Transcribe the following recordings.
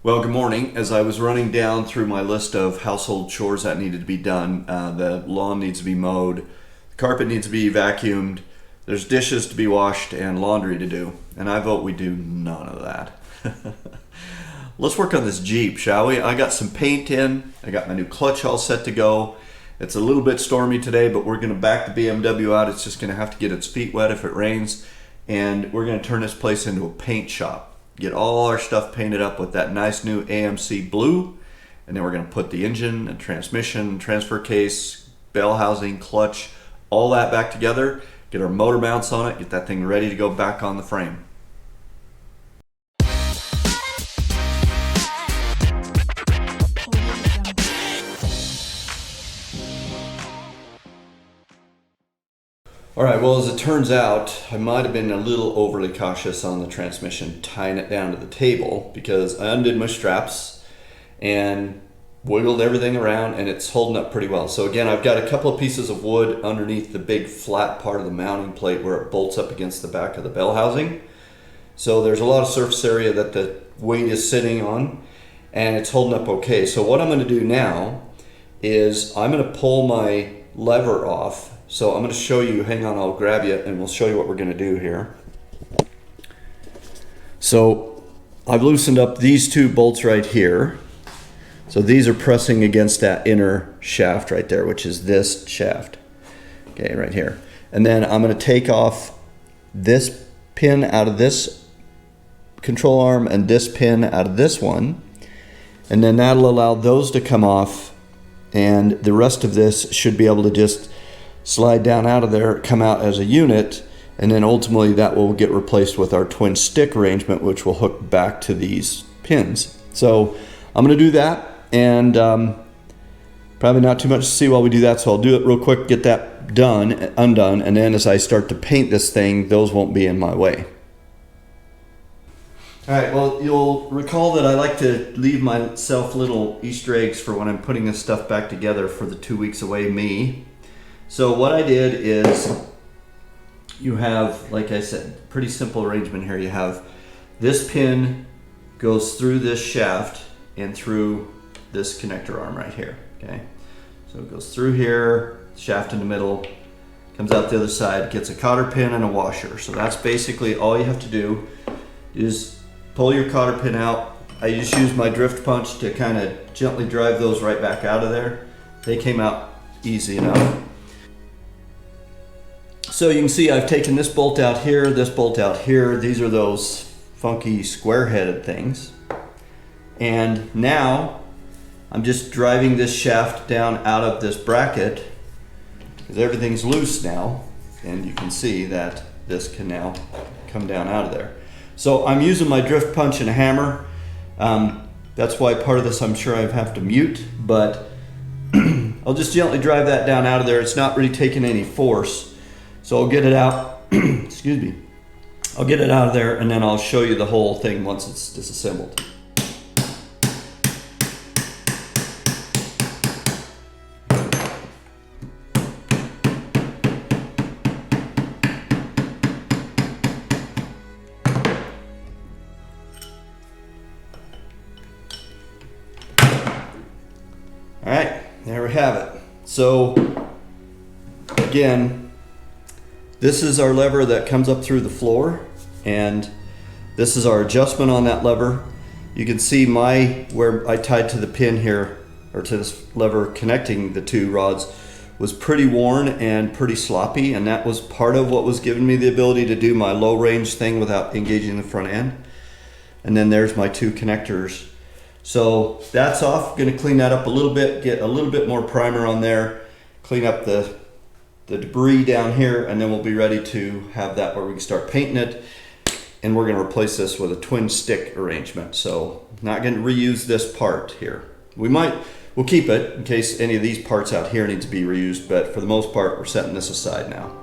Well, good morning. As I was running down through my list of household chores that needed to be done, the lawn needs to be mowed, the carpet needs to be vacuumed, there's dishes to be washed, and laundry to do. And I vote we do none of that. Let's work on this Jeep, shall we? I got some paint in, I got my new clutch all set to go. It's a little bit stormy today, but we're going to back the BMW out. It's just going to have to get its feet wet if it rains. And we're going to turn this place into a paint shop. Get all our stuff painted up with that nice new AMC blue, and then we're going to put the engine and transmission, transfer case, bell housing, clutch, all that back together, get our motor mounts on it, get that thing ready to go back on the frame. All right, well, as it turns out, I might have been a little overly cautious on the transmission, tying it down to the table, because I undid my straps and wiggled everything around, and it's holding up pretty well. So again, I've got a couple of pieces of wood underneath the big flat part of the mounting plate where it bolts up against the back of the bell housing. So there's a lot of surface area that the weight is sitting on, and it's holding up okay. So what I'm going to do now is I'm going to pull my lever off. So I'm going to show you, hang on, I'll grab you and we'll show you what we're going to do here. So I've loosened up these two bolts right here. So these are pressing against that inner shaft right there, which is this shaft. Okay, right here. And then I'm going to take off this pin out of this control arm and this pin out of this one. And then that'll allow those to come off, and the rest of this should be able to just slide down out of there, come out as a unit, and then ultimately that will get replaced with our twin stick arrangement, which will hook back to these pins. So I'm going to do that, and probably not too much to see while we do that, so I'll do it real quick, get that undone, and then as I start to paint this thing, those won't be in my way. Alright, well, you'll recall that I like to leave myself little Easter eggs for when I'm putting this stuff back together for the 2 weeks away me. So what I did is, you have, like I said, pretty simple arrangement here. You have this pin goes through this shaft and through this connector arm right here, okay? So it goes through here, shaft in the middle, comes out the other side, gets a cotter pin and a washer. So that's basically all you have to do is pull your cotter pin out. I just used my drift punch to kind of gently drive those right back out of there. They came out easy enough. So you can see I've taken this bolt out here, this bolt out here. These are those funky square-headed things. And now I'm just driving this shaft down out of this bracket because everything's loose now. And you can see that this can now come down out of there. So I'm using my drift punch and a hammer. That's why part of this I'm sure I have to mute, but I'll just gently drive that down out of there. It's not really taking any force. So I'll get it out, excuse me, I'll get it out of there, and then I'll show you the whole thing once it's disassembled. All right, there we have it. So again, this is our lever that comes up through the floor, and this is our adjustment on that lever. You can see where I tied to the pin here, or to this lever connecting the two rods, was pretty worn and pretty sloppy, and that was part of what was giving me the ability to do my low range thing without engaging the front end. And then there's my two connectors. So that's off. Going to clean that up a little bit, get a little bit more primer on there, clean up the debris down here, and then we'll be ready to have that where we can start painting it. And we're going to replace this with a twin stick arrangement. So not going to reuse this part here. We'll keep it in case any of these parts out here need to be reused, but for the most part we're setting this aside now.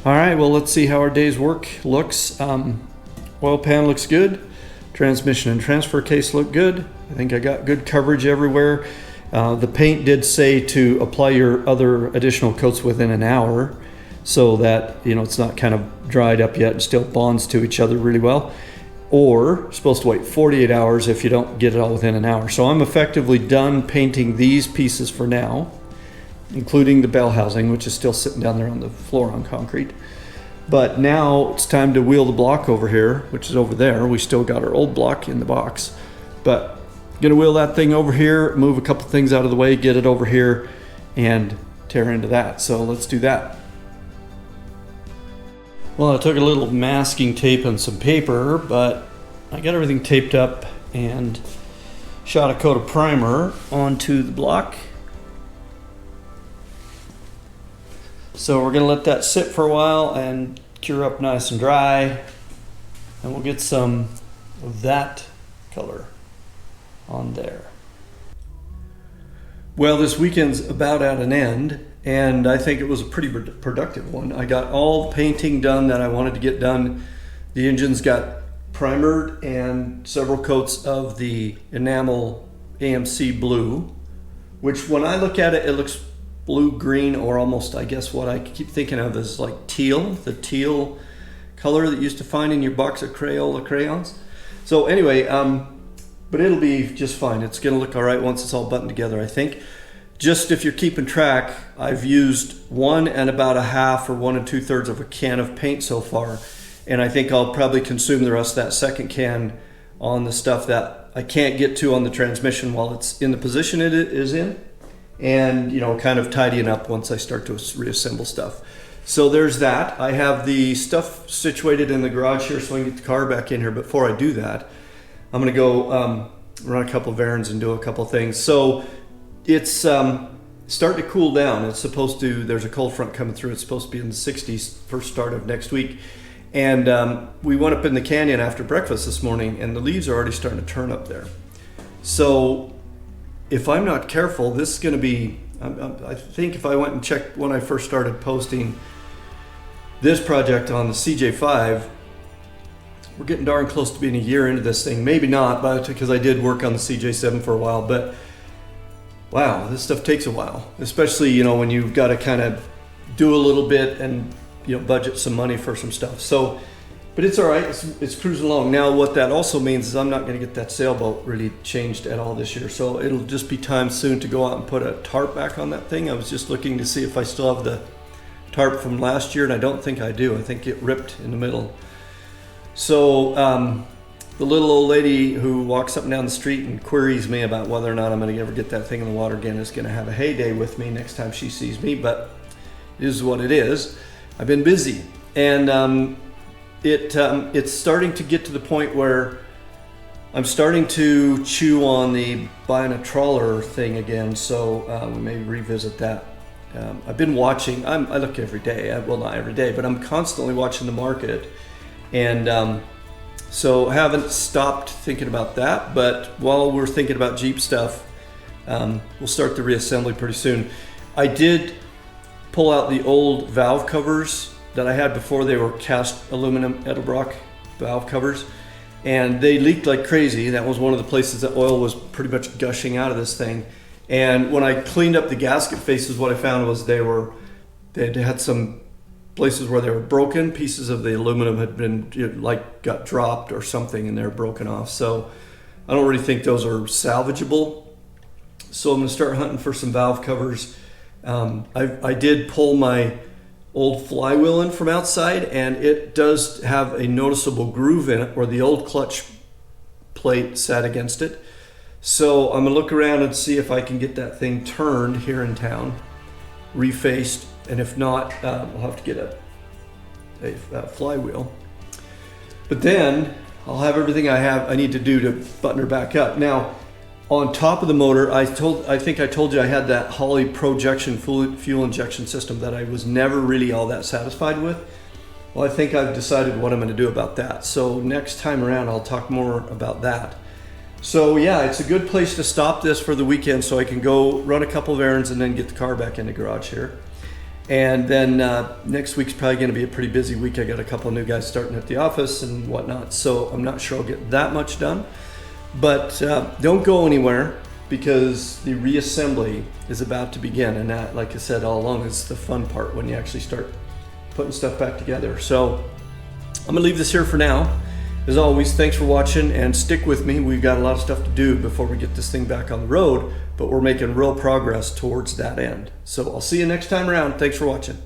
All right, well, let's see how our day's work looks. Oil pan looks good. Transmission and transfer case look good. I think I got good coverage everywhere. The paint did say to apply your other additional coats within an hour so that, you know, it's not kind of dried up yet and still bonds to each other really well. Or supposed to wait 48 hours if you don't get it all within an hour. So I'm effectively done painting these pieces for now, including the bell housing, which is still sitting down there on the floor on concrete. But now it's time to wheel the block over here, which is over there. We still got our old block in the box, but gonna wheel that thing over here, move a couple things out of the way, get it over here, and tear into that. So let's do that. Well, I took a little masking tape and some paper, but I got everything taped up and shot a coat of primer onto the block. So we're gonna let that sit for a while and cure up nice and dry, and we'll get some of that color on there. Well, this weekend's about at an end, and I think it was a pretty productive one. I got all the painting done that I wanted to get done. The engines got primered and several coats of the enamel AMC blue, which when I look at it, it looks blue-green, or almost, I guess what I keep thinking of is like teal, the teal color that you used to find in your box of Crayola crayons. So anyway, but it'll be just fine. It's gonna look all right once it's all buttoned together, I think. Just if you're keeping track, I've used 1 and about a half or 1 2/3 of a can of paint so far. And I think I'll probably consume the rest of that second can on the stuff that I can't get to on the transmission while it's in the position it is in. And, you know, kind of tidying up once I start to reassemble stuff. So there's that. I have the stuff situated in the garage here so I can get the car back in here. Before I do that, I'm gonna go run a couple of errands and do a couple of things. So it's starting to cool down. It's supposed to, there's a cold front coming through. It's supposed to be in the 60s first start of next week. And we went up in the canyon after breakfast this morning, and the leaves are already starting to turn up there. So if I'm not careful, this is gonna be, I think if I went and checked when I first started posting this project on the CJ-5, we're getting darn close to being a year into this thing. Maybe not, but because I did work on the CJ-7 for a while, but wow, this stuff takes a while, especially, you know, when you've got to kind of do a little bit and, you know, budget some money for some stuff. So, but it's all right, it's cruising along. Now, what that also means is I'm not gonna get that sailboat really changed at all this year. So it'll just be time soon to go out and put a tarp back on that thing. I was just looking to see if I still have the tarp from last year, and I don't think I do. I think it ripped in the middle. So the little old lady who walks up and down the street and queries me about whether or not I'm gonna ever get that thing in the water again is gonna have a heyday with me next time she sees me, but it is what it is. I've been busy, and it's starting to get to the point where I'm starting to chew on the buying a trawler thing again, so we may revisit that. I've been watching, I look every day, well not every day, but I'm constantly watching the market, and so I haven't stopped thinking about that, but while we're thinking about Jeep stuff, we'll start the reassembly pretty soon. I did pull out the old valve covers that I had before. They were cast aluminum Edelbrock valve covers, and they leaked like crazy. That was one of the places that oil was pretty much gushing out of this thing. And when I cleaned up the gasket faces, what I found was they had some places where they were broken. Pieces of the aluminum had been, you know, like got dropped or something, and they're broken off. So I don't really think those are salvageable. So I'm gonna start hunting for some valve covers. I did pull my old flywheel in from outside, and it does have a noticeable groove in it where the old clutch plate sat against it. So I'm gonna look around and see if I can get that thing turned here in town, refaced, and if not, I'll have to get a flywheel. But then I'll have everything I need to do to button her back up. Now, on top of the motor, I think I told you I had that Holley projection fuel injection system that I was never really all that satisfied with. Well, I think I've decided what I'm going to do about that. So next time around, I'll talk more about that. So yeah, it's a good place to stop this for the weekend so I can go run a couple of errands and then get the car back in the garage here. And then next week's probably going to be a pretty busy week. I got a couple of new guys starting at the office and whatnot, so I'm not sure I'll get that much done. But don't go anywhere, because the reassembly is about to begin, and that, like I said all along, is the fun part when you actually start putting stuff back together. So I'm gonna leave this here for now. As always, thanks for watching, and stick with me. We've got a lot of stuff to do before we get this thing back on the road, but we're making real progress towards that end. So I'll see you next time around. Thanks for watching.